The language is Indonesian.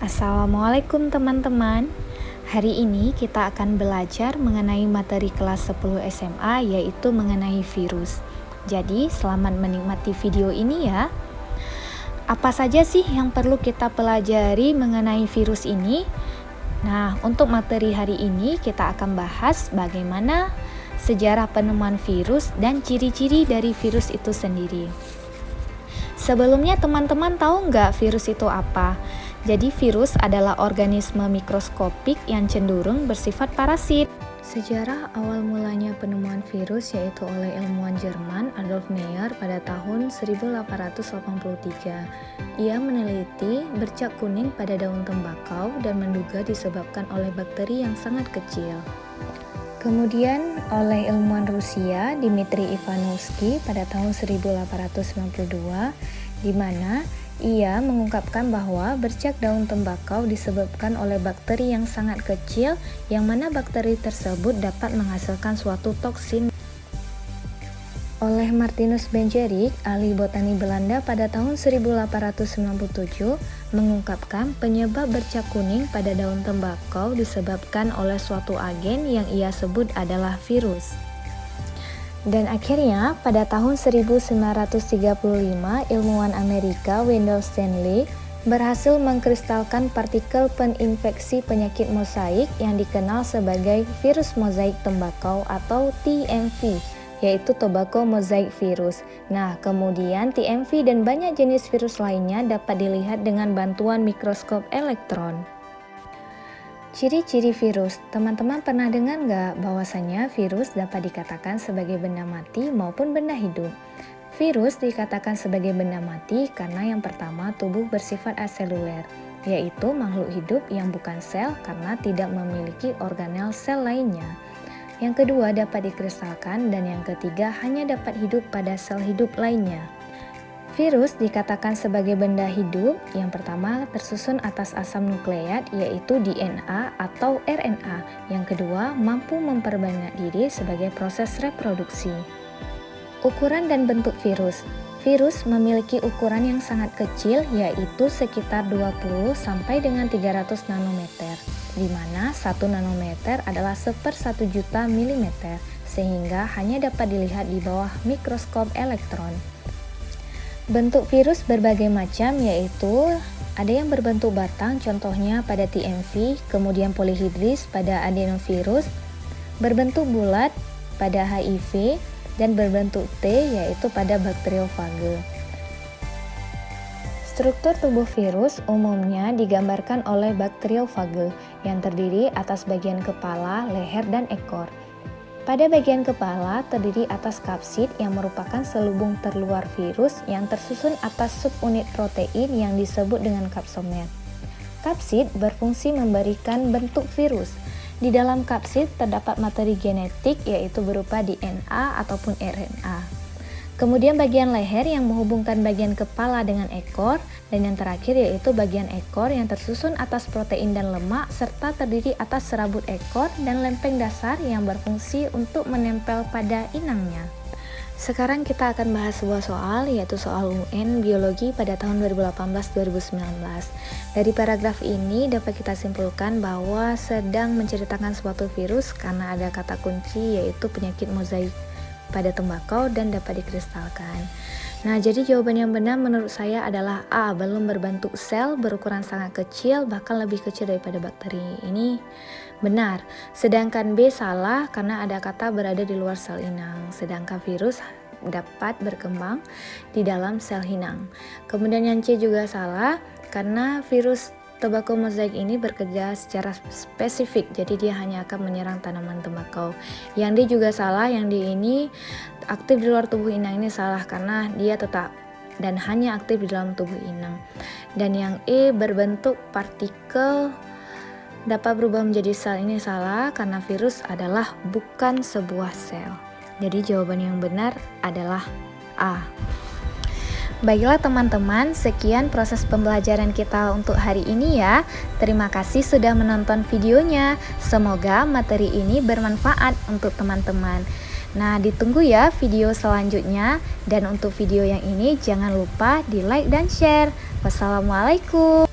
Assalamualaikum teman-teman. Hari ini kita akan belajar mengenai materi kelas 10 SMA, yaitu mengenai virus. Jadi selamat menikmati video ini ya. Apa saja sih yang perlu kita pelajari mengenai virus ini? Nah, untuk materi hari ini kita akan bahas bagaimana sejarah penemuan virus dan ciri-ciri dari virus itu sendiri. Sebelumnya teman-teman tahu nggak virus itu apa? Jadi virus adalah organisme mikroskopik yang cenderung bersifat parasit. Sejarah awal mulanya penemuan virus yaitu oleh ilmuwan Jerman Adolf Meyer pada tahun 1883. Ia meneliti bercak kuning pada daun tembakau dan menduga disebabkan oleh bakteri yang sangat kecil. Kemudian oleh ilmuwan Rusia Dmitri Ivanovsky pada tahun 1892, di mana ia mengungkapkan bahwa bercak daun tembakau disebabkan oleh bakteri yang sangat kecil, yang mana bakteri tersebut dapat menghasilkan suatu toksin. Oleh Martinus Benjerik, ahli botani Belanda pada tahun 1897, mengungkapkan penyebab bercak kuning pada daun tembakau disebabkan oleh suatu agen yang ia sebut adalah virus. Dan akhirnya pada tahun 1935, ilmuwan Amerika Wendell Stanley berhasil mengkristalkan partikel peninfeksi penyakit mozaik yang dikenal sebagai virus mozaik tembakau atau TMV, yaitu tobacco mosaic virus. Nah, kemudian TMV dan banyak jenis virus lainnya dapat dilihat dengan bantuan mikroskop elektron. Ciri-ciri virus, teman-teman pernah dengar nggak bahwasanya virus dapat dikatakan sebagai benda mati maupun benda hidup? Virus dikatakan sebagai benda mati karena yang pertama tubuh bersifat aseluler, yaitu makhluk hidup yang bukan sel karena tidak memiliki organel sel lainnya. Yang kedua dapat dikristalkan dan yang ketiga hanya dapat hidup pada sel hidup lainnya. Virus dikatakan sebagai benda hidup yang pertama tersusun atas asam nukleat yaitu DNA atau RNA. Yang kedua mampu memperbanyak diri sebagai proses reproduksi. Ukuran dan bentuk virus. Virus memiliki ukuran yang sangat kecil yaitu sekitar 20 sampai dengan 300 nanometer, di mana 1 nanometer adalah 1/1 juta milimeter, sehingga hanya dapat dilihat di bawah mikroskop elektron. Bentuk virus berbagai macam yaitu ada yang berbentuk batang contohnya pada TMV, kemudian polihidris pada adenovirus, berbentuk bulat pada HIV, dan berbentuk T yaitu pada bakteriofage. Struktur tubuh virus umumnya digambarkan oleh bakteriofage yang terdiri atas bagian kepala, leher, dan ekor. Pada bagian kepala terdiri atas kapsid yang merupakan selubung terluar virus yang tersusun atas subunit protein yang disebut dengan kapsomet. Kapsid berfungsi memberikan bentuk virus. Di dalam kapsid terdapat materi genetik yaitu berupa DNA ataupun RNA. Kemudian bagian leher yang menghubungkan bagian kepala dengan ekor, dan yang terakhir yaitu bagian ekor yang tersusun atas protein dan lemak serta terdiri atas serabut ekor dan lempeng dasar yang berfungsi untuk menempel pada inangnya. Sekarang kita akan bahas sebuah soal yaitu soal UN biologi pada tahun 2018-2019. Dari paragraf ini dapat kita simpulkan bahwa sedang menceritakan suatu virus karena ada kata kunci yaitu penyakit mozaik pada tembakau dan dapat dikristalkan. Nah, jadi jawaban yang benar menurut saya adalah A, belum berbentuk sel, berukuran sangat kecil, bahkan lebih kecil daripada bakteri. Ini benar. Sedangkan B salah karena ada kata berada di luar sel inang. Sedangkan virus dapat berkembang di dalam sel inang. Kemudian yang C juga salah karena virus tobacco mosaic ini bekerja secara spesifik, jadi dia hanya akan menyerang tanaman tembakau. Yang D juga salah, yang D ini aktif di luar tubuh inang ini salah karena dia tetap dan hanya aktif di dalam tubuh inang. Dan yang E berbentuk partikel dapat berubah menjadi sel ini salah karena virus adalah bukan sebuah sel. Jadi jawaban yang benar adalah A. Baiklah teman-teman, sekian proses pembelajaran kita untuk hari ini ya. Terima kasih sudah menonton videonya. Semoga materi ini bermanfaat untuk teman-teman. Nah, ditunggu ya video selanjutnya. Dan untuk video yang ini jangan lupa di like dan share. Wassalamualaikum.